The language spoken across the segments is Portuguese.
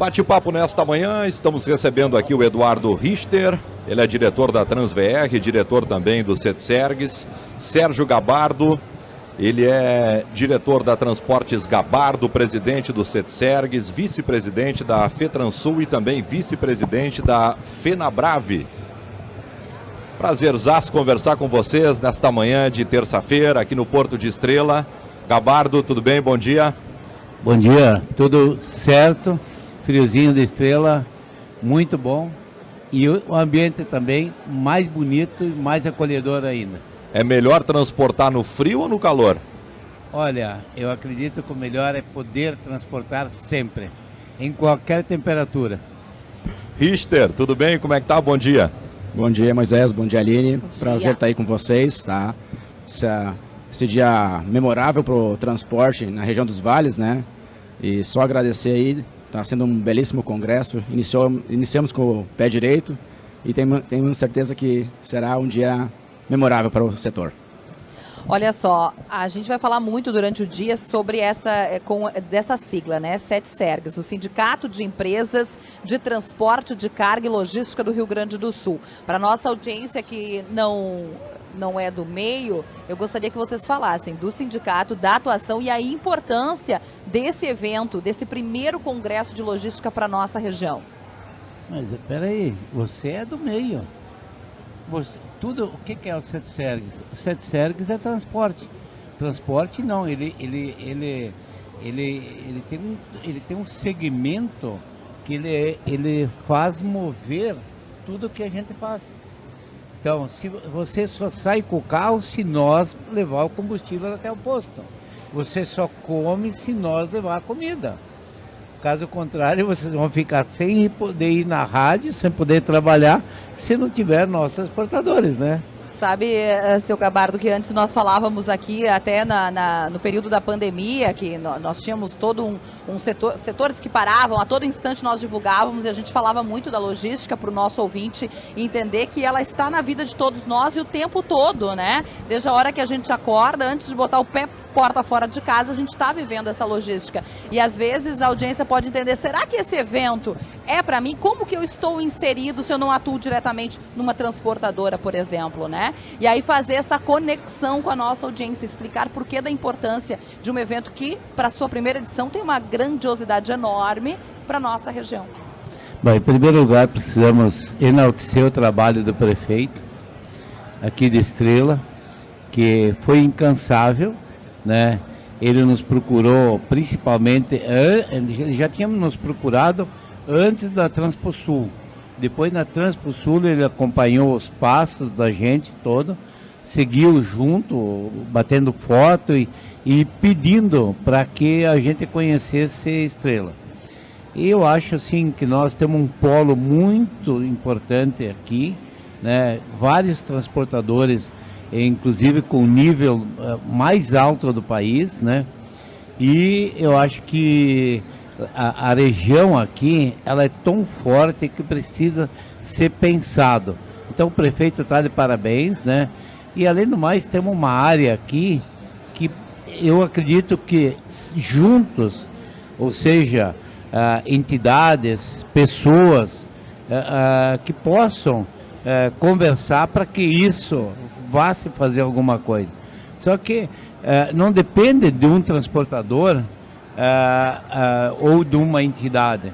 Bate-papo nesta manhã, estamos recebendo aqui o Eduardo Richter, ele é diretor da TransVR, diretor também do CETSERGS, Sérgio Gabardo, ele é diretor da Transportes Gabardo, presidente do CETSERGS, vice-presidente da FETransul e também vice-presidente da FenaBrave. Prazerzaço conversar com vocês nesta manhã de terça-feira aqui no Porto de Estrela. Gabardo, tudo bem? Bom dia. Bom dia, tudo certo, friozinho da Estrela, muito bom, e o ambiente também mais bonito e mais acolhedor ainda. É melhor transportar no frio ou no calor? Olha, eu acredito que o melhor é poder transportar sempre, em qualquer temperatura. Richter, tudo bem? Como é que tá? Bom dia. Bom dia, Moisés, bom dia, Aline. Bom dia. Prazer estar aí com vocês, tá? Esse dia memorável para o transporte na região dos vales, né? E só agradecer aí, está sendo um belíssimo congresso. Iniciamos com o pé direito e tenho certeza que será um dia memorável para o setor. Olha só, a gente vai falar muito durante o dia sobre dessa sigla, né? CETSERGS, o Sindicato de Empresas de Transporte de Carga e Logística do Rio Grande do Sul. Para nossa audiência que não é do meio, eu gostaria que vocês falassem do sindicato, da atuação e a importância desse evento, desse primeiro congresso de logística para a nossa região. Mas peraí, você é do meio. O que é o CETSERGS? O CETSERGS é transporte. Transporte não, ele tem um segmento que ele faz mover tudo que a gente faz. Então, se você só sai com o carro se nós levar o combustível até o posto. Você só come se nós levar a comida. Caso contrário, vocês vão ficar sem poder ir na rádio, sem poder trabalhar, se não tiver nossos transportadores, né? Sabe, seu Gabardo, que antes nós falávamos aqui, até no período da pandemia, que nós tínhamos todo um setor, setores que paravam, a todo instante nós divulgávamos e a gente falava muito da logística para o nosso ouvinte entender que ela está na vida de todos nós e o tempo todo, né? Desde a hora que a gente acorda, antes de botar o pé porta fora de casa, a gente está vivendo essa logística. E às vezes a audiência pode entender, será que esse evento é para mim? Como que eu estou inserido se eu não atuo diretamente numa transportadora, por exemplo, né? E aí fazer essa conexão com a nossa audiência, explicar por que da importância de um evento que, para a sua primeira edição, tem uma grandiosidade enorme para a nossa região. Bom, em primeiro lugar, precisamos enaltecer o trabalho do prefeito aqui de Estrela, que foi incansável, né? Ele nos procurou principalmente, ele já tinha nos procurado antes da Transposul. Depois na Transposul ele acompanhou os passos da gente todo, seguiu junto, batendo foto e pedindo para que a gente conhecesse Estrela. E eu acho assim que nós temos um polo muito importante aqui, né? Vários transportadores, inclusive com o nível mais alto do país, né? E eu acho que a região aqui, ela é tão forte que precisa ser pensado. Então o prefeito está de parabéns, né? E além do mais, temos uma área aqui que eu acredito que juntos, ou seja, entidades, pessoas que possam conversar para que isso vá se fazer alguma coisa. Só que não depende de um transportador ou de uma entidade.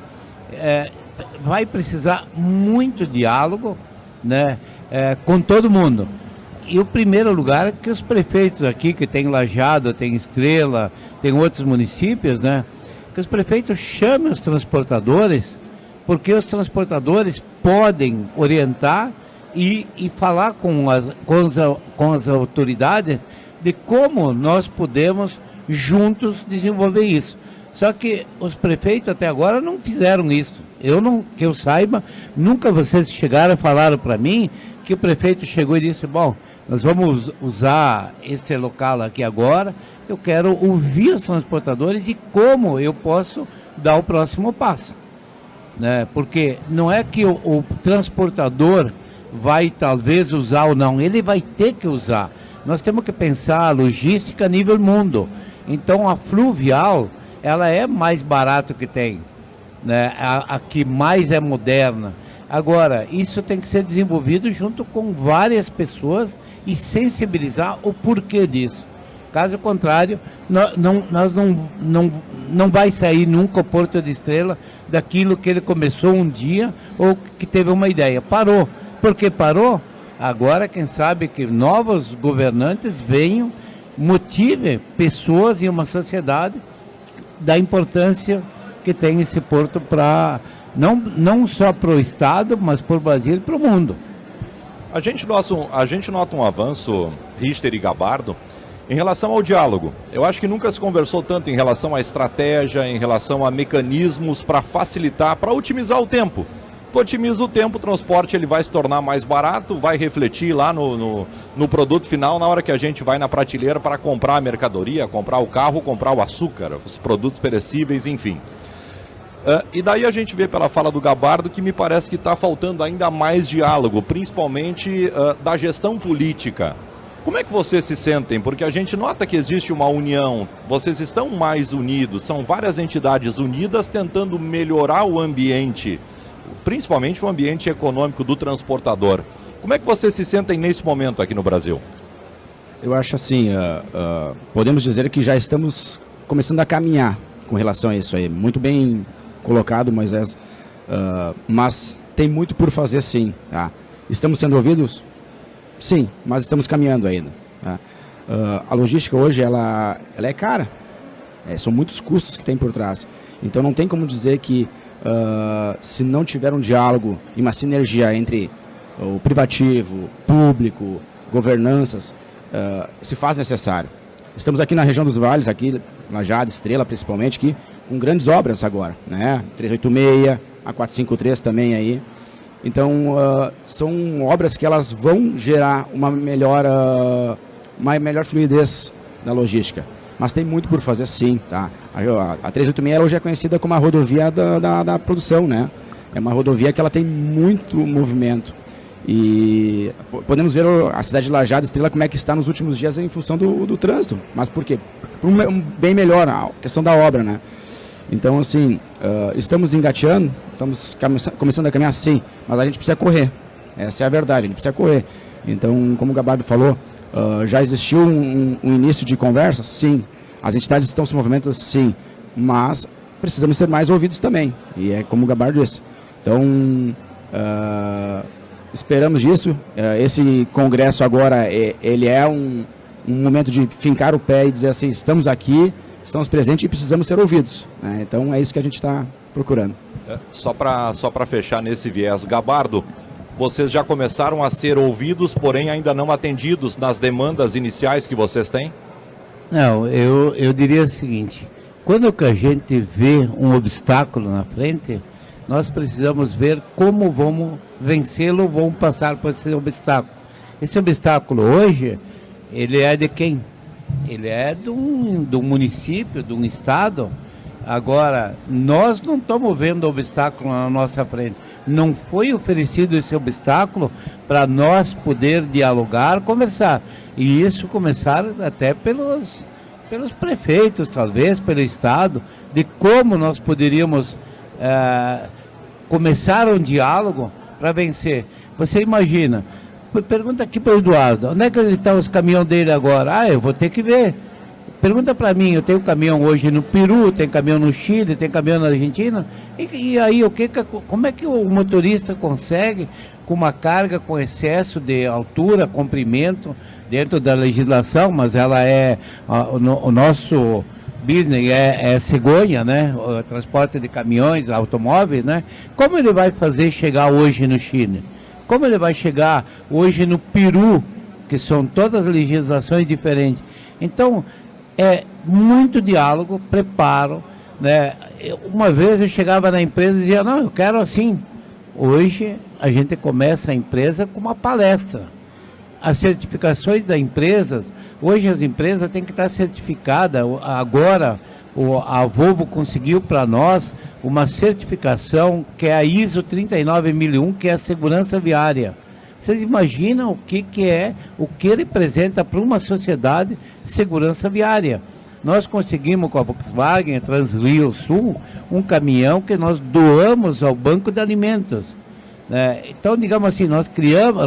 Vai precisar muito diálogo, né, com todo mundo. E o primeiro lugar é que os prefeitos aqui, que tem Lajeado, tem Estrela, tem outros municípios, né, que os prefeitos chamem os transportadores, porque os transportadores podem orientar e falar com as autoridades de como nós podemos juntos desenvolver isso. Só que os prefeitos até agora não fizeram isso. Que eu saiba, nunca vocês chegaram e falaram para mim que o prefeito chegou e disse, bom, nós vamos usar este local aqui agora, eu quero ouvir os transportadores e como eu posso dar o próximo passo, né? Porque não é que o transportador vai talvez usar ou não, ele vai ter que usar. Nós temos que pensar a logística a nível mundo. Então a fluvial, ela é mais barato que tem. né, a que mais é moderna. Agora, isso tem que ser desenvolvido junto com várias pessoas e sensibilizar o porquê disso. Caso contrário, nós não vai sair nunca o Porto de Estrela daquilo que ele começou um dia ou que teve uma ideia. Parou. Por que parou? Agora, quem sabe que novos governantes venham, motivem pessoas e uma sociedade da importância que tem esse porto para, não só para o Estado, mas para o Brasil e para o mundo. A gente nota um avanço, Richter e Gabardo, em relação ao diálogo. Eu acho que nunca se conversou tanto em relação à estratégia, em relação a mecanismos para facilitar, para otimizar o tempo. Tu otimiza o tempo, o transporte ele vai se tornar mais barato, vai refletir lá no produto final, na hora que a gente vai na prateleira para comprar a mercadoria, comprar o carro, comprar o açúcar, os produtos perecíveis, enfim. E daí a gente vê pela fala do Gabardo que me parece que está faltando ainda mais diálogo, principalmente da gestão política. Como é que vocês se sentem? Porque a gente nota que existe uma união, vocês estão mais unidos, são várias entidades unidas tentando melhorar o ambiente, principalmente o ambiente econômico do transportador. Como é que vocês se sentem nesse momento aqui no Brasil? Eu acho assim, podemos dizer que já estamos começando a caminhar com relação a isso aí. Muito bem colocado, Moisés, mas tem muito por fazer sim. Tá? Estamos sendo ouvidos? Sim, mas estamos caminhando ainda. Tá? A logística hoje ela é cara. São muitos custos que tem por trás. Então não tem como dizer que se não tiver um diálogo e uma sinergia entre o privativo, público, governanças, se faz necessário. Estamos aqui na região dos vales, aqui Lajeado, Estrela principalmente, aqui, com grandes obras agora, né? 386, a 453 também aí. Então, são obras que elas vão gerar uma melhor fluidez na logística. Mas tem muito por fazer sim, tá? A 386 hoje é conhecida como a rodovia da produção, né? É uma rodovia que ela tem muito movimento. E podemos ver a cidade de Lajeado, Estrela, como é que está nos últimos dias em função do trânsito. Mas por quê? Por um bem melhor, a questão da obra, né? Então, assim, estamos engateando, estamos começando a caminhar sim, mas a gente precisa correr. Essa é a verdade, a gente precisa correr. Então, como o Gabardo falou, já existiu um início de conversa? Sim. As entidades estão se movimentando? Sim. Mas precisamos ser mais ouvidos também. E é como o Gabardo disse. Então, esperamos disso. Esse congresso agora, ele é um momento de fincar o pé e dizer assim, estamos aqui, estamos presentes e precisamos ser ouvidos. Né? Então, é isso que a gente está procurando. Só para fechar nesse viés, Gabardo, vocês já começaram a ser ouvidos, porém ainda não atendidos nas demandas iniciais que vocês têm? Não, eu diria o seguinte, quando que a gente vê um obstáculo na frente, nós precisamos ver como vamos vencê-lo, vamos passar por esse obstáculo. Esse obstáculo hoje, ele é de quem? Ele é do município, de um estado. Agora, nós não estamos vendo obstáculo na nossa frente. Não foi oferecido esse obstáculo para nós poder dialogar, conversar. E isso começar até pelos prefeitos, talvez, pelo Estado, de como nós poderíamos começar um diálogo para vencer. Você imagina, pergunta aqui para o Eduardo, onde é que estão os caminhões dele agora? Eu vou ter que ver. Pergunta para mim, eu tenho caminhão hoje no Peru, tem caminhão no Chile, tem caminhão na Argentina, e aí como é que o motorista consegue, com uma carga com excesso de altura, comprimento, dentro da legislação, mas ela o nosso business é cegonha, né? O transporte de caminhões, automóveis, né? Como ele vai fazer chegar hoje no Chile? Como ele vai chegar hoje no Peru, que são todas as legislações diferentes? Então, é muito diálogo, preparo, né? Uma vez eu chegava na empresa e dizia, não, eu quero assim. Hoje a gente começa a empresa com uma palestra. As certificações das empresas, hoje as empresas têm que estar certificadas. Agora a Volvo conseguiu para nós uma certificação que é a ISO 39001, que é a segurança viária. Vocês imaginam o que representa para uma sociedade segurança viária? Nós conseguimos com a Volkswagen Transrio Sul um caminhão que nós doamos ao Banco de Alimentos. Então, digamos assim, nós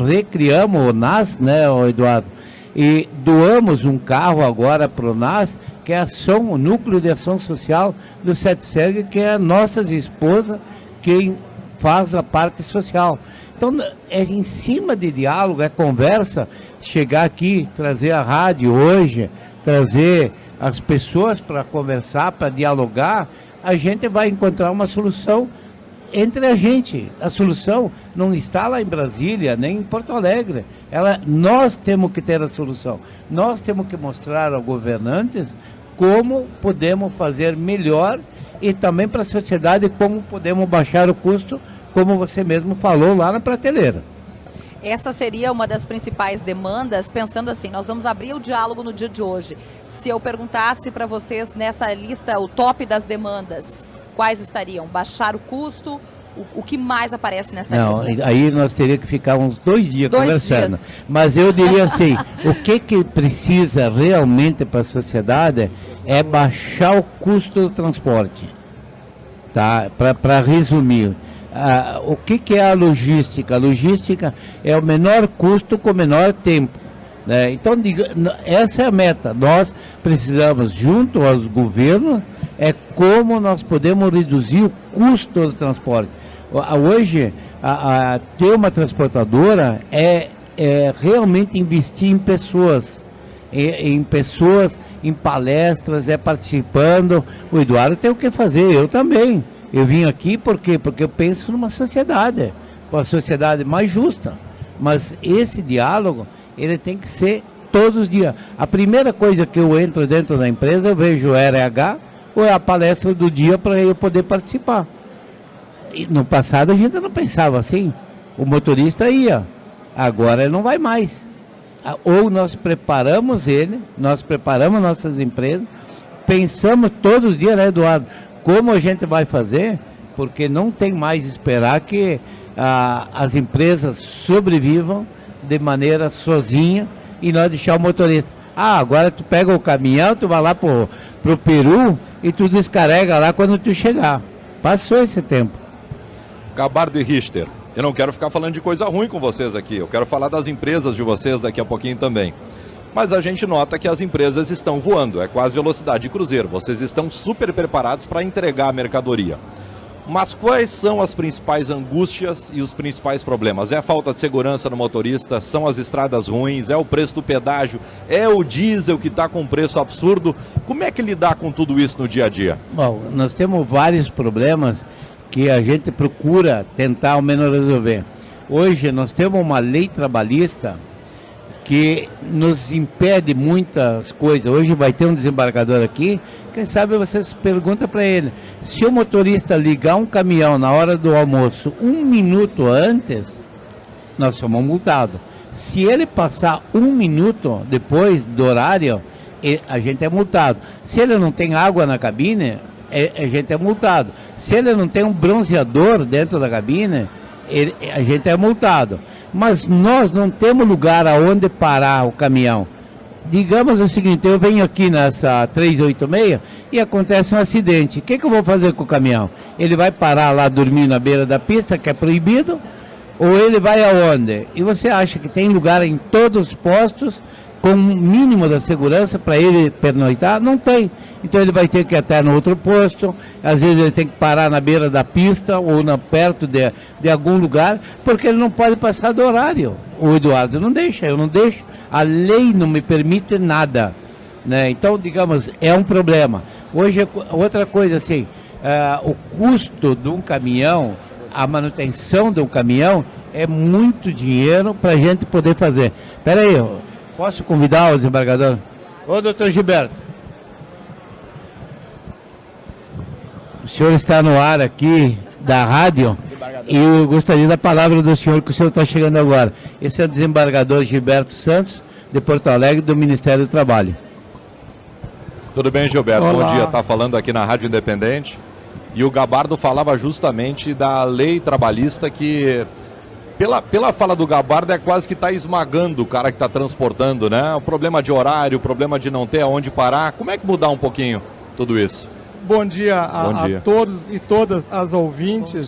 recriamos o NAS, né, Eduardo, e doamos um carro agora para o NAS, que é o Núcleo de Ação Social do SETSERG, que é a nossa esposa quem faz a parte social. Então, é em cima de diálogo, é conversa, chegar aqui, trazer a rádio hoje, trazer as pessoas para conversar, para dialogar, a gente vai encontrar uma solução entre a gente. A solução não está lá em Brasília, nem em Porto Alegre. Nós temos que ter a solução. Nós temos que mostrar aos governantes como podemos fazer melhor e também para a sociedade como podemos baixar o custo, como você mesmo falou lá na prateleira. Essa seria uma das principais demandas, pensando assim, nós vamos abrir o diálogo no dia de hoje. Se eu perguntasse para vocês nessa lista, o top das demandas, quais estariam? Baixar o custo, o que mais aparece nessa lista? Aí nós teríamos que ficar uns 2 dias conversando. Mas eu diria assim, o que precisa realmente para a sociedade é baixar o custo do transporte. Tá? Para resumir. O que é a logística? A logística é o menor custo com o menor tempo. Né? Então, essa é a meta. Nós precisamos, junto aos governos, como nós podemos reduzir o custo do transporte. Hoje, ter uma transportadora é realmente investir em pessoas, em palestras, participando. O Eduardo tem o que fazer, eu também. Eu vim aqui por quê? Porque eu penso numa sociedade, uma sociedade mais justa. Mas esse diálogo, ele tem que ser todos os dias. A primeira coisa que eu entro dentro da empresa, eu vejo o RH ou é a palestra do dia para eu poder participar. E no passado a gente não pensava assim. O motorista ia, agora ele não vai mais. Ou nós preparamos ele, nós preparamos nossas empresas, pensamos todos os dias, né, Eduardo? Como a gente vai fazer, porque não tem mais esperar que as empresas sobrevivam de maneira sozinha e nós deixar o motorista. Agora tu pega o caminhão, tu vai lá pro Peru e tu descarrega lá quando tu chegar. Passou esse tempo. Gabardo e Richter, eu não quero ficar falando de coisa ruim com vocês aqui, eu quero falar das empresas de vocês daqui a pouquinho também. Mas a gente nota que as empresas estão voando, é quase velocidade de cruzeiro. Vocês estão super preparados para entregar a mercadoria. Mas quais são as principais angústias e os principais problemas? É a falta de segurança no motorista? São as estradas ruins? É o preço do pedágio? É o diesel que está com um preço absurdo? Como é que lidar com tudo isso no dia a dia? Bom, nós temos vários problemas que a gente procura tentar ao menos resolver. Hoje nós temos uma lei trabalhista que nos impede muitas coisas. Hoje vai ter um desembargador aqui, quem sabe vocês perguntam para ele, se o motorista ligar um caminhão na hora do almoço 1 minuto antes, nós somos multados. Se ele passar 1 minuto depois do horário, a gente é multado. Se ele não tem água na cabine, a gente é multado. Se ele não tem um bronzeador dentro da cabine, a gente é multado. Mas nós não temos lugar aonde parar o caminhão. Digamos o seguinte, eu venho aqui nessa 386 e acontece um acidente. O que eu vou fazer com o caminhão? Ele vai parar lá dormir na beira da pista, que é proibido, ou ele vai aonde? E você acha que tem lugar em todos os postos com o mínimo da segurança para ele pernoitar? Não tem. Então ele vai ter que ir até no outro posto, às vezes ele tem que parar na beira da pista ou perto de algum lugar, porque ele não pode passar do horário. O Eduardo não deixa, eu não deixo. A lei não me permite nada. Né? Então, digamos, é um problema. Hoje, outra coisa assim, o custo de um caminhão, a manutenção de um caminhão, é muito dinheiro para a gente poder fazer. Espera aí, posso convidar o desembargador? Ô, doutor Gilberto. O senhor está no ar aqui da rádio e eu gostaria da palavra do senhor, que o senhor está chegando agora. Esse é o desembargador Gilberto Santos, de Porto Alegre, do Ministério do Trabalho. Tudo bem, Gilberto? Olá. Bom dia, está falando aqui na Rádio Independente. E o Gabardo falava justamente da lei trabalhista que Pela fala do Gabardo, é quase que está esmagando o cara que está transportando, né? O problema de horário, o problema de não ter aonde parar. Como é que mudar um pouquinho tudo isso? Bom dia a todos e todas as ouvintes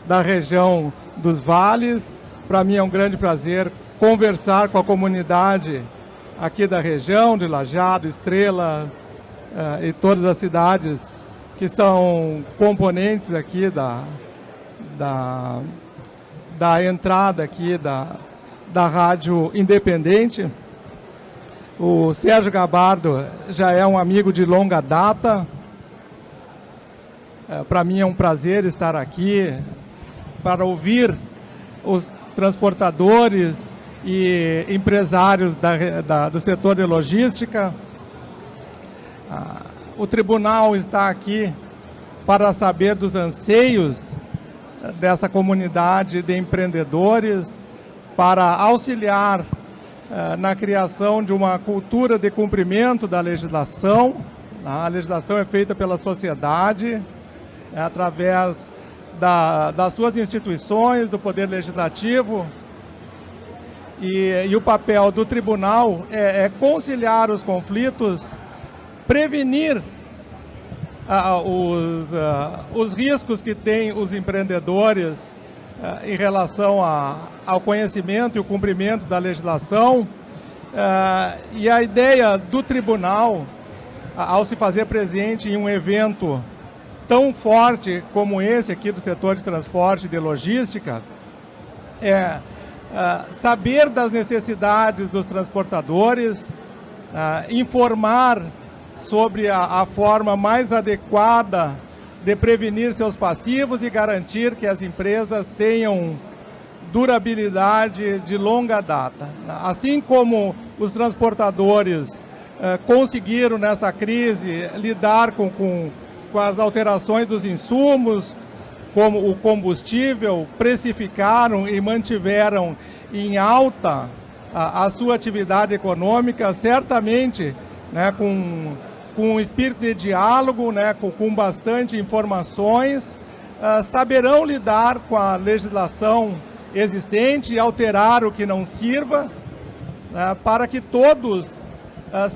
da região dos vales. Para mim é um grande prazer conversar com a comunidade aqui da região de Lajeado, Estrela e todas as cidades que são componentes aqui da entrada aqui da Rádio Independente. O Sérgio Gabardo já é um amigo de longa data. Para mim é um prazer estar aqui para ouvir os transportadores e empresários do setor de logística. O tribunal está aqui para saber dos anseios dessa comunidade de empreendedores, para auxiliar na criação de uma cultura de cumprimento da legislação. A legislação é feita pela sociedade, através das suas instituições, do Poder Legislativo, e o papel do tribunal é conciliar os conflitos, prevenir os riscos que têm os empreendedores em relação ao conhecimento e o cumprimento da legislação. E a ideia do tribunal, ao se fazer presente em um evento tão forte como esse aqui do setor de transporte e de logística, é saber das necessidades dos transportadores, informar sobre a forma mais adequada de prevenir seus passivos e garantir que as empresas tenham durabilidade de longa data. Assim como os transportadores conseguiram nessa crise lidar com as alterações dos insumos, como o combustível, precificaram e mantiveram em alta a sua atividade econômica, certamente, né, com um espírito de diálogo, né, com bastante informações, saberão lidar com a legislação existente e alterar o que não sirva, para que todos,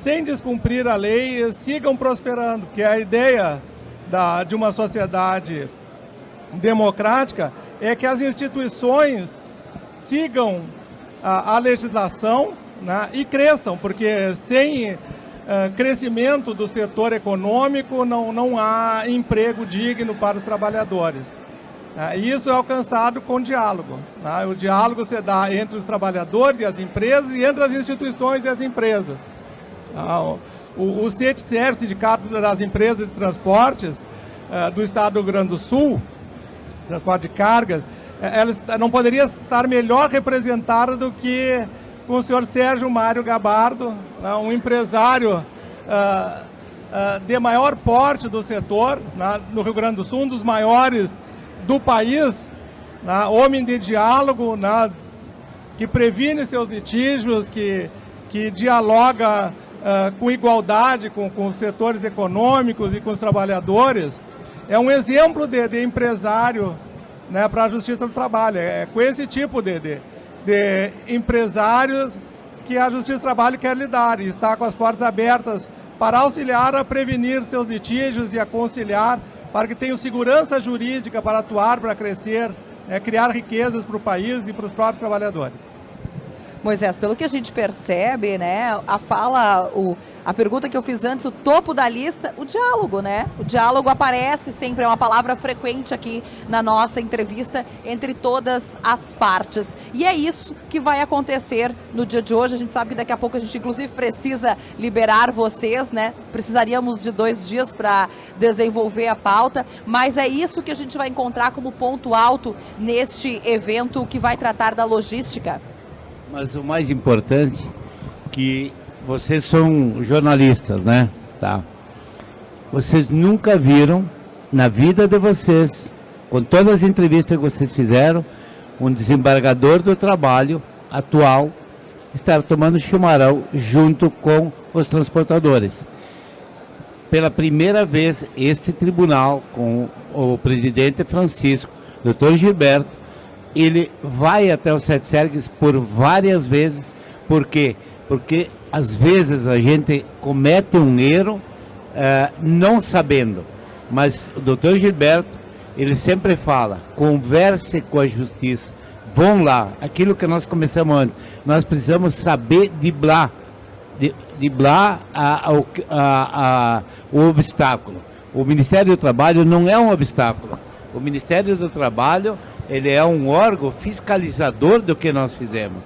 sem descumprir a lei, sigam prosperando, que é a ideia de uma sociedade democrática, é que as instituições sigam a legislação, né, e cresçam, porque sem crescimento do setor econômico não há emprego digno para os trabalhadores. E isso é alcançado com diálogo. O diálogo se dá entre os trabalhadores e as empresas e entre as instituições e as empresas. O CETSER, Sindicato das Empresas de Transportes do Estado do Rio Grande do Sul, transporte de cargas, ela não poderia estar melhor representada do que com o senhor Sérgio Mário Gabardo, um empresário de maior porte do setor no Rio Grande do Sul, um dos maiores do país, homem de diálogo, que previne seus litígios, que dialoga com igualdade com os setores econômicos e com os trabalhadores. É um exemplo de empresário, né, para a Justiça do Trabalho. É com esse tipo de empresários que a Justiça do Trabalho quer lidar e está com as portas abertas para auxiliar a prevenir seus litígios e a conciliar para que tenham segurança jurídica para atuar, para crescer, criar riquezas para o país e para os próprios trabalhadores. Moisés, pelo que a gente percebe, né, a pergunta que eu fiz antes, o topo da lista, o diálogo, né? O diálogo aparece sempre, é uma palavra frequente aqui na nossa entrevista entre todas as partes. E é isso que vai acontecer no dia de hoje. A gente sabe que daqui a pouco a gente, inclusive, precisa liberar vocês, né? Precisaríamos de 2 dias para desenvolver a pauta, mas é isso que a gente vai encontrar como ponto alto neste evento que vai tratar da logística. Mas o mais importante que vocês são jornalistas, né? Tá. Vocês nunca viram na vida de vocês, com todas as entrevistas que vocês fizeram, um desembargador do trabalho atual estar tomando chimarrão junto com os transportadores. Pela primeira vez, este tribunal, com o presidente Francisco, Dr. Gilberto, ele vai até o CETSERGS por várias vezes. Por quê? Porque às vezes a gente comete um erro não sabendo. Mas o doutor Gilberto, ele sempre fala, converse com a justiça, vão lá, aquilo que nós começamos antes, nós precisamos saber driblar o obstáculo. O Ministério do Trabalho não é um obstáculo. O Ministério do Trabalho, ele é um órgão fiscalizador do que nós fizemos.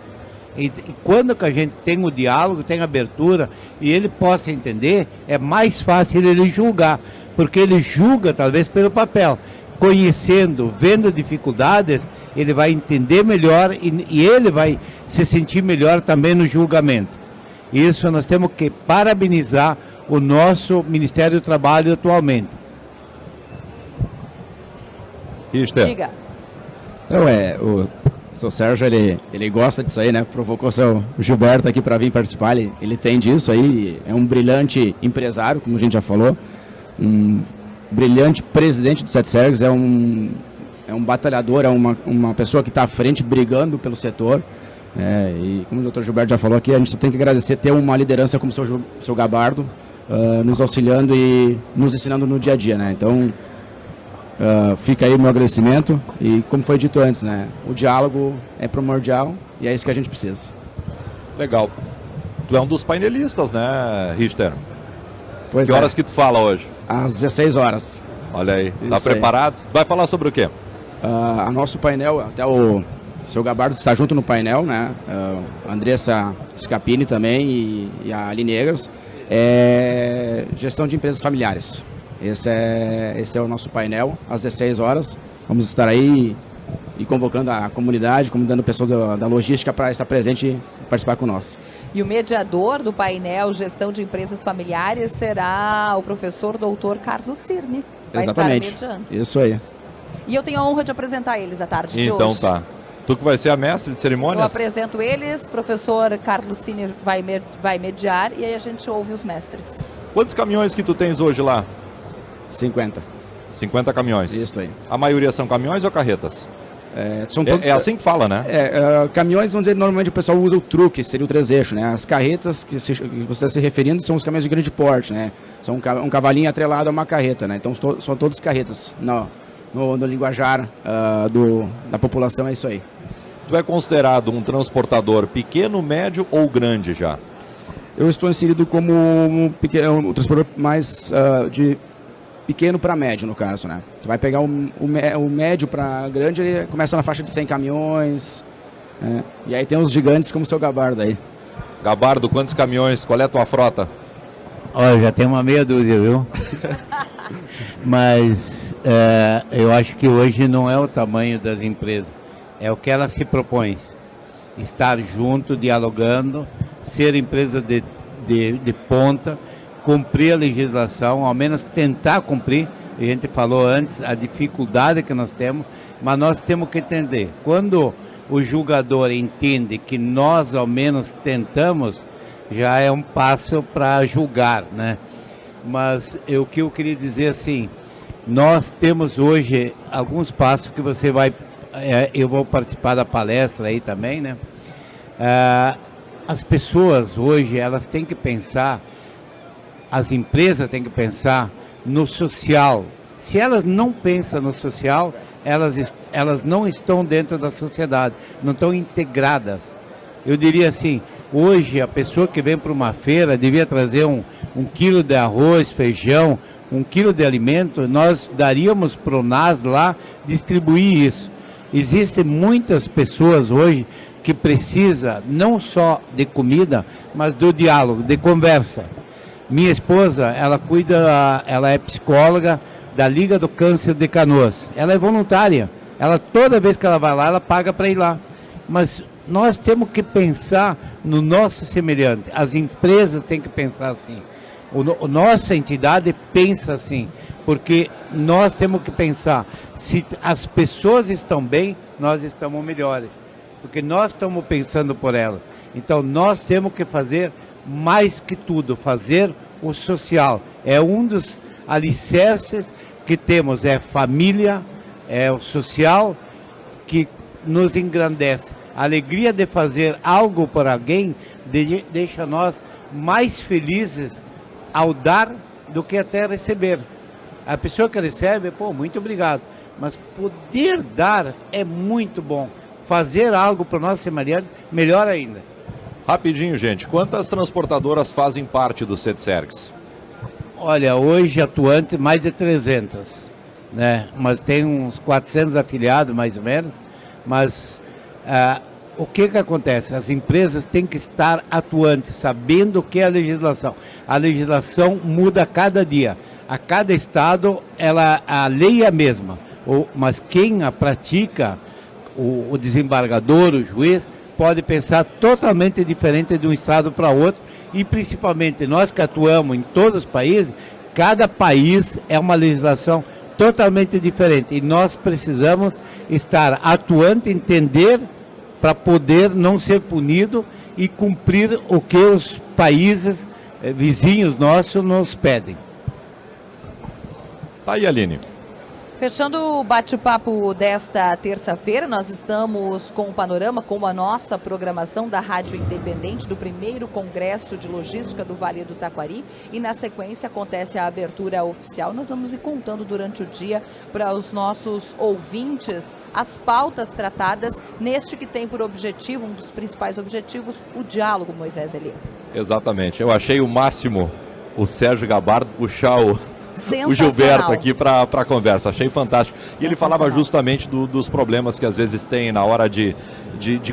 E quando que a gente tem o diálogo, tem a abertura, e ele possa entender, é mais fácil ele julgar, porque ele julga talvez pelo papel. Conhecendo, vendo dificuldades, ele vai entender melhor e ele vai se sentir melhor também no julgamento. Isso nós temos que parabenizar o nosso Ministério do Trabalho atualmente. Richter. Diga. O seu Sérgio, ele gosta disso aí, né? Provocou o seu Gilberto aqui para vir participar, ele tem disso aí, é um brilhante empresário, como a gente já falou, um brilhante presidente do CETSERGS, é um batalhador, é uma pessoa que está à frente brigando pelo setor. E como o doutor Gilberto já falou aqui, a gente só tem que agradecer ter uma liderança como o seu Gabardo, nos auxiliando e nos ensinando no dia a dia, né? Então, fica aí o meu agradecimento e como foi dito antes, né? O diálogo é primordial e é isso que a gente precisa. Legal. Tu é um dos painelistas, né, Richter? Pois Que horas que tu fala hoje? Às 16 horas. Olha aí, tá Isso aí. preparado? Vai falar sobre o quê? A nosso painel, até o seu Gabardo está junto no painel, né? A Andressa Scapini também e a Aline Egers. Gestão de empresas familiares. Esse é o nosso painel, às 16 horas. Vamos estar aí e convocando a comunidade, convidando o pessoal da logística para estar presente e participar conosco. E o mediador do painel Gestão de Empresas Familiares será o professor doutor Carlos Cirne. Vai Exatamente. estar mediando. Isso aí. E eu tenho a honra de apresentar eles à tarde de Então hoje. tá. Tu que vai ser a mestre de Eu cerimônias? apresento eles, professor Carlos Cirne vai mediar e aí a gente ouve os mestres. Quantos caminhões que tu tens hoje lá? 50. 50 caminhões. Isso aí. A maioria são caminhões ou carretas? São todos, É assim que fala, né? caminhões, vamos dizer, normalmente o pessoal usa o truque, seria o três-eixo, né? As carretas que você está se referindo são os caminhões de grande porte, né? São um cavalinho atrelado a uma carreta, né? Então são todos carretas. No linguajar da população é isso aí. Tu é considerado um transportador pequeno, médio ou grande já? Eu estou inserido como um transportador mais de pequeno para médio, no caso, né? Tu vai pegar o médio para grande, ele começa na faixa de 100 caminhões, né? E aí tem os gigantes como o seu Gabardo aí. Gabardo, quantos caminhões? Qual é a tua frota? Olha, já tem uma meia dúzia, viu? Mas eu acho que hoje não é o tamanho das empresas, é o que elas se propõem. Estar junto, dialogando, ser empresa de ponta, cumprir a legislação, ao menos tentar cumprir. A gente falou antes a dificuldade que nós temos, mas nós temos que entender. Quando o julgador entende que nós ao menos tentamos, já é um passo para julgar, né? Mas o que eu queria dizer assim, nós temos hoje alguns passos que você vai, eu vou participar da palestra aí também, né? As pessoas hoje, elas têm que pensar, as empresas têm que pensar no social. Se elas não pensam no social, elas não estão dentro da sociedade, não estão integradas. Eu diria assim, hoje a pessoa que vem para uma feira devia trazer um quilo de arroz, feijão, 1 quilo de alimento, nós daríamos para o NAS lá distribuir isso. Existem muitas pessoas hoje que precisam não só de comida, mas do diálogo, de conversa. Minha esposa, ela é psicóloga da Liga do Câncer de Canoas. Ela é voluntária. Ela, toda vez que ela vai lá, ela paga para ir lá. Mas nós temos que pensar no nosso semelhante. As empresas têm que pensar assim. Nossa entidade pensa assim. Porque nós temos que pensar, se as pessoas estão bem, nós estamos melhores. Porque nós estamos pensando por elas. Então, nós temos que fazer mais que tudo, fazer o social. É um dos alicerces que temos, é família, é o social, que nos engrandece. A alegria de fazer algo por alguém deixa nós mais felizes ao dar do que até receber. A pessoa que recebe, pô, muito obrigado. Mas poder dar é muito bom. Fazer algo para o nosso semelhante, melhor ainda. Rapidinho, gente. Quantas transportadoras fazem parte do CETSERGS? Olha, hoje atuante mais de 300, né? Mas tem uns 400 afiliados, mais ou menos. Mas o que acontece? As empresas têm que estar atuantes, sabendo o que é a legislação. A legislação muda a cada dia. A cada estado, a lei é a mesma. Mas quem a pratica, o desembargador, o juiz, pode pensar totalmente diferente de um estado para outro, e principalmente nós que atuamos em todos os países, cada país é uma legislação totalmente diferente, e nós precisamos estar atuante, entender, para poder não ser punido e cumprir o que os países vizinhos nossos nos pedem. Tá aí, Aline. Fechando o bate-papo desta terça-feira, nós estamos com o panorama, com a nossa programação da Rádio Independente do primeiro Congresso de Logística do Vale do Taquari, e na sequência acontece a abertura oficial. Nós vamos ir contando durante o dia para os nossos ouvintes as pautas tratadas neste que tem por objetivo, um dos principais objetivos, o diálogo, Moisés Eli. Exatamente. Eu achei o máximo o Sérgio Gabardo puxar o Gilberto aqui para a conversa, achei fantástico. E ele falava justamente dos problemas que às vezes tem na hora de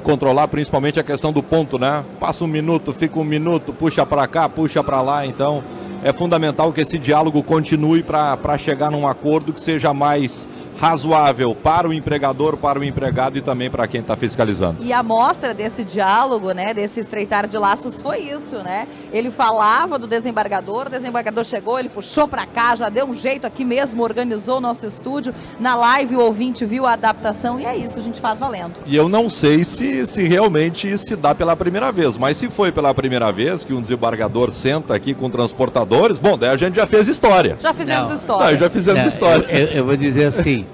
controlar, principalmente a questão do ponto, né? Passa um minuto, fica um minuto, puxa para cá, puxa para lá. Então é fundamental que esse diálogo continue para chegar num acordo que seja mais razoável para o empregador, para o empregado e também para quem está fiscalizando. E a mostra desse diálogo, né, desse estreitar de laços foi isso, né? Ele falava do desembargador, o desembargador chegou, ele puxou para cá, já deu um jeito aqui mesmo, organizou o nosso estúdio. Na live o ouvinte viu a adaptação e é isso, a gente faz valendo. E eu não sei se realmente se dá pela primeira vez, mas se foi pela primeira vez que um desembargador senta aqui com transportadores, bom, daí a gente já fez história. Já fizemos história. Já fizemos história. Eu vou dizer assim,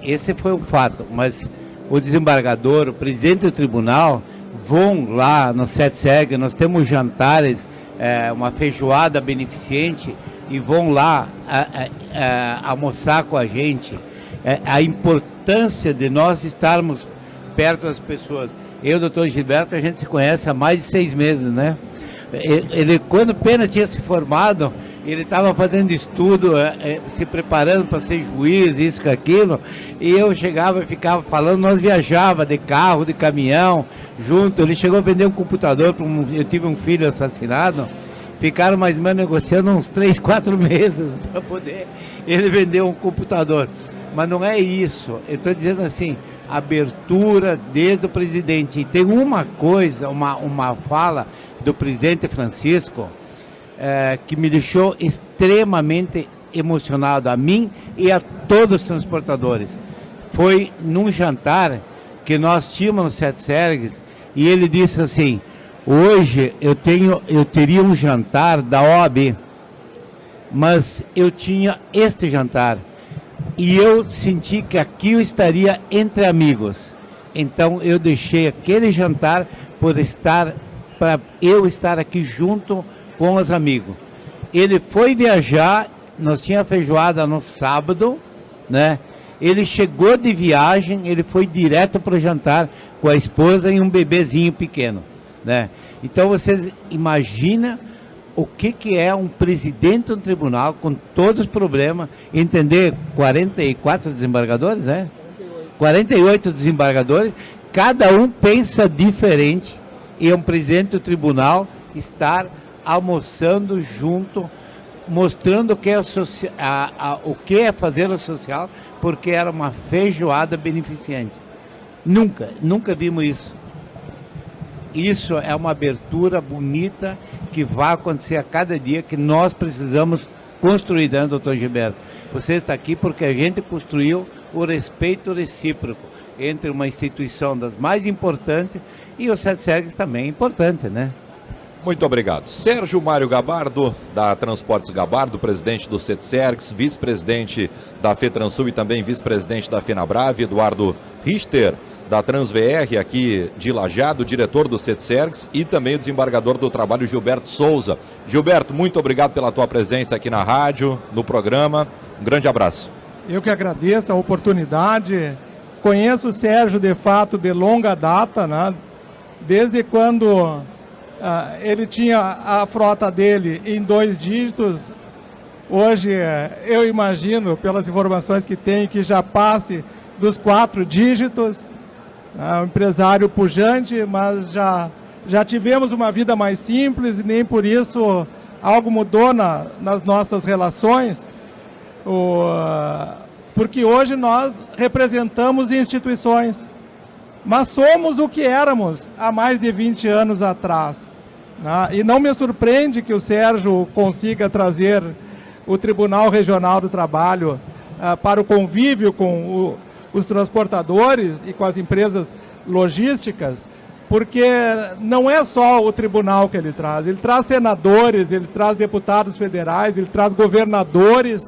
esse foi um fato, mas o desembargador, o presidente do tribunal, vão lá no CETSERG, nós temos jantares, uma feijoada beneficente, e vão lá almoçar com a gente. A importância de nós estarmos perto das pessoas. Eu e o doutor Gilberto, a gente se conhece há mais de 6 meses, né? Ele, quando Pena tinha se formado, ele estava fazendo estudo, se preparando para ser juiz, isso com aquilo, e eu chegava e ficava falando, nós viajava de carro, de caminhão, junto. Ele chegou a vender um computador, eu tive um filho assassinado, ficaram mais ou menos negociando uns 3, 4 meses para poder ele vender um computador. Mas não é isso, eu estou dizendo assim, abertura desde o presidente. E tem uma coisa, uma fala do presidente Francisco, que me deixou extremamente emocionado, a mim e a todos os transportadores. Foi num jantar que nós tínhamos no CETSERGS, e ele disse assim: hoje eu teria um jantar da OAB, mas eu tinha este jantar e eu senti que aqui eu estaria entre amigos, então eu deixei aquele jantar para eu estar aqui junto com os amigos. Ele foi viajar, nós tínhamos feijoada no sábado, né? Ele chegou de viagem, ele foi direto para o jantar com a esposa e um bebezinho pequeno, né? Então vocês imaginam o que é um presidente do tribunal com todos os problemas, entender 44 desembargadores, né? 48 desembargadores, cada um pensa diferente, e um presidente do tribunal estar almoçando junto, mostrando o que é o que é fazer o social, porque era uma feijoada beneficente. Nunca vimos isso. Isso é uma abertura bonita que vai acontecer a cada dia, que nós precisamos construir, né, doutor Gilberto? Você está aqui porque a gente construiu o respeito recíproco entre uma instituição das mais importantes e o CETSERGS também é importante, né? Muito obrigado. Sérgio Mário Gabardo, da Transportes Gabardo, presidente do CETSERGS, vice-presidente da FETRANSUL e também vice-presidente da FENABRAVE, Eduardo Richter, da TransVR aqui de Lajeado, diretor do CETSERGS e também o desembargador do trabalho, Gilberto Souza. Gilberto, muito obrigado pela tua presença aqui na rádio, no programa. Um grande abraço. Eu que agradeço a oportunidade. Conheço o Sérgio, de fato, de longa data, né? Desde quando ele tinha a frota dele em 2 dígitos. Hoje, eu imagino, pelas informações que tem, que já passe dos 4 dígitos. É um empresário pujante, mas já tivemos uma vida mais simples e nem por isso algo mudou nas nossas relações. Porque hoje nós representamos instituições, mas somos o que éramos há mais de 20 anos atrás. Né? E não me surpreende que o Sérgio consiga trazer o Tribunal Regional do Trabalho para o convívio com os transportadores e com as empresas logísticas, porque não é só o tribunal que ele traz senadores, ele traz deputados federais, ele traz governadores.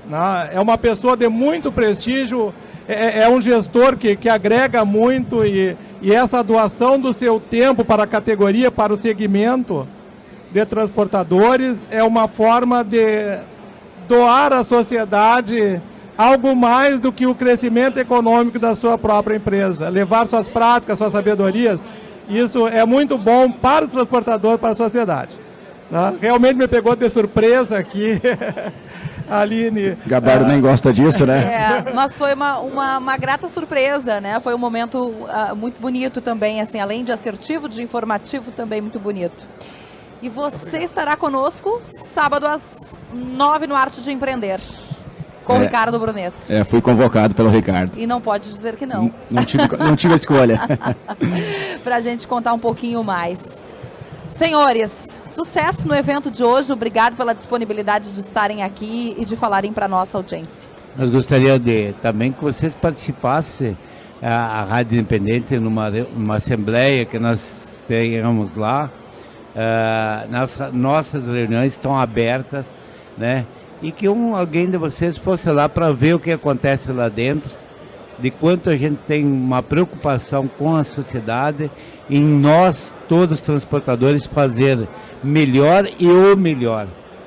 Né? É uma pessoa de muito prestígio, é um gestor que agrega muito e essa doação do seu tempo para a categoria, para o segmento de transportadores, é uma forma de doar à sociedade algo mais do que o crescimento econômico da sua própria empresa, levar suas práticas, suas sabedorias. Isso é muito bom para os transportadores, para a sociedade. Né? Realmente me pegou de surpresa aqui. Aline. Gabardo nem gosta disso, né? Mas foi uma grata surpresa, né? Foi um momento muito bonito também, assim, além de assertivo, de informativo, também muito bonito. E você estará conosco sábado às 9 no Arte de Empreender, com o Ricardo Bruneto. Fui convocado pelo Ricardo. E não pode dizer que não. Não tive a escolha. Para a gente contar um pouquinho mais. Senhores, sucesso no evento de hoje. Obrigado pela disponibilidade de estarem aqui e de falarem para a nossa audiência. Nós gostaríamos também que vocês participassem, a Rádio Independente, numa assembleia que nós tenhamos lá. Nossas reuniões estão abertas, né? E que alguém de vocês fosse lá para ver o que acontece lá dentro, de quanto a gente tem uma preocupação com a sociedade, em nós, todos os transportadores, fazer melhor e o melhor,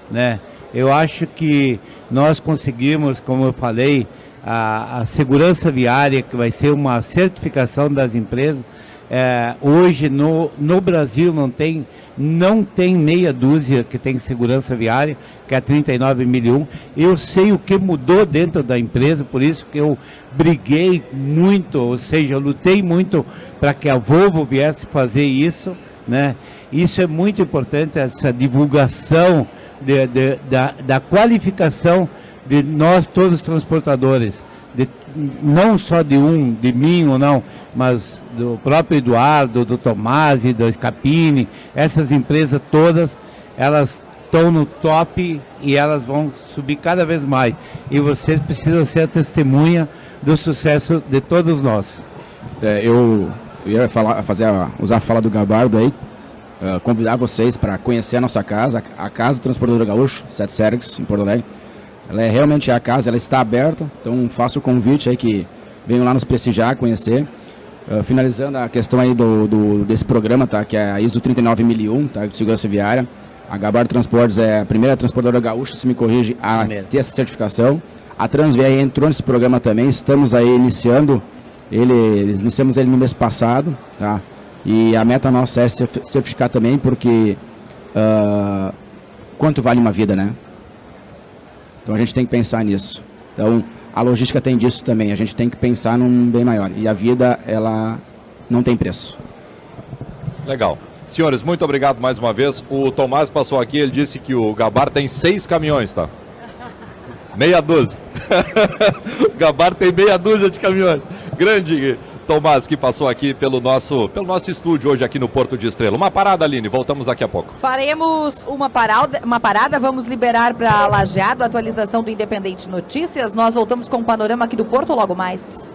né? Eu acho que nós conseguimos, como eu falei, a segurança viária, que vai ser uma certificação das empresas. Hoje no Brasil não tem meia dúzia que tem segurança viária, que é a 39.001. Eu sei o que mudou dentro da empresa, por isso que eu briguei muito, ou seja, eu lutei muito para que a Volvo viesse fazer isso, né? Isso é muito importante, essa divulgação da qualificação de nós, todos os transportadores, não só de mim ou não, mas do próprio Eduardo, do Tomasi, do Scapini, essas empresas todas, elas estão no top e elas vão subir cada vez mais. E vocês precisam ser a testemunha do sucesso de todos nós. Eu ia usar a fala do Gabardo aí, convidar vocês para conhecer a nossa casa, a Casa do Transportador Gaúcho, CETSERGS, em Porto Alegre. Ela realmente é a casa, ela está aberta, então faço o convite aí que venham lá nos prestigiar, conhecer. Finalizando a questão aí desse programa, tá, que é a ISO 39001, tá, de segurança viária. A Gabardo Transportes é a primeira transportadora gaúcha, se me corrige, a ter essa certificação. A TransVR entrou nesse programa também, estamos aí iniciamos ele no mês passado, tá? E a meta nossa é certificar também, porque quanto vale uma vida, né? Então a gente tem que pensar nisso. Então a logística tem disso também, a gente tem que pensar num bem maior. E a vida, ela não tem preço. Legal. Senhores, muito obrigado mais uma vez. O Tomás passou aqui, ele disse que o Gabardo tem 6 caminhões, tá? Meia dúzia. O Gabardo tem meia dúzia de caminhões. Grande Tomás, que passou aqui pelo nosso estúdio hoje aqui no Porto de Estrela. Uma parada, Aline, voltamos daqui a pouco. Faremos uma parada, vamos liberar para Lajeado a atualização do Independente Notícias. Nós voltamos com o panorama aqui do Porto logo mais.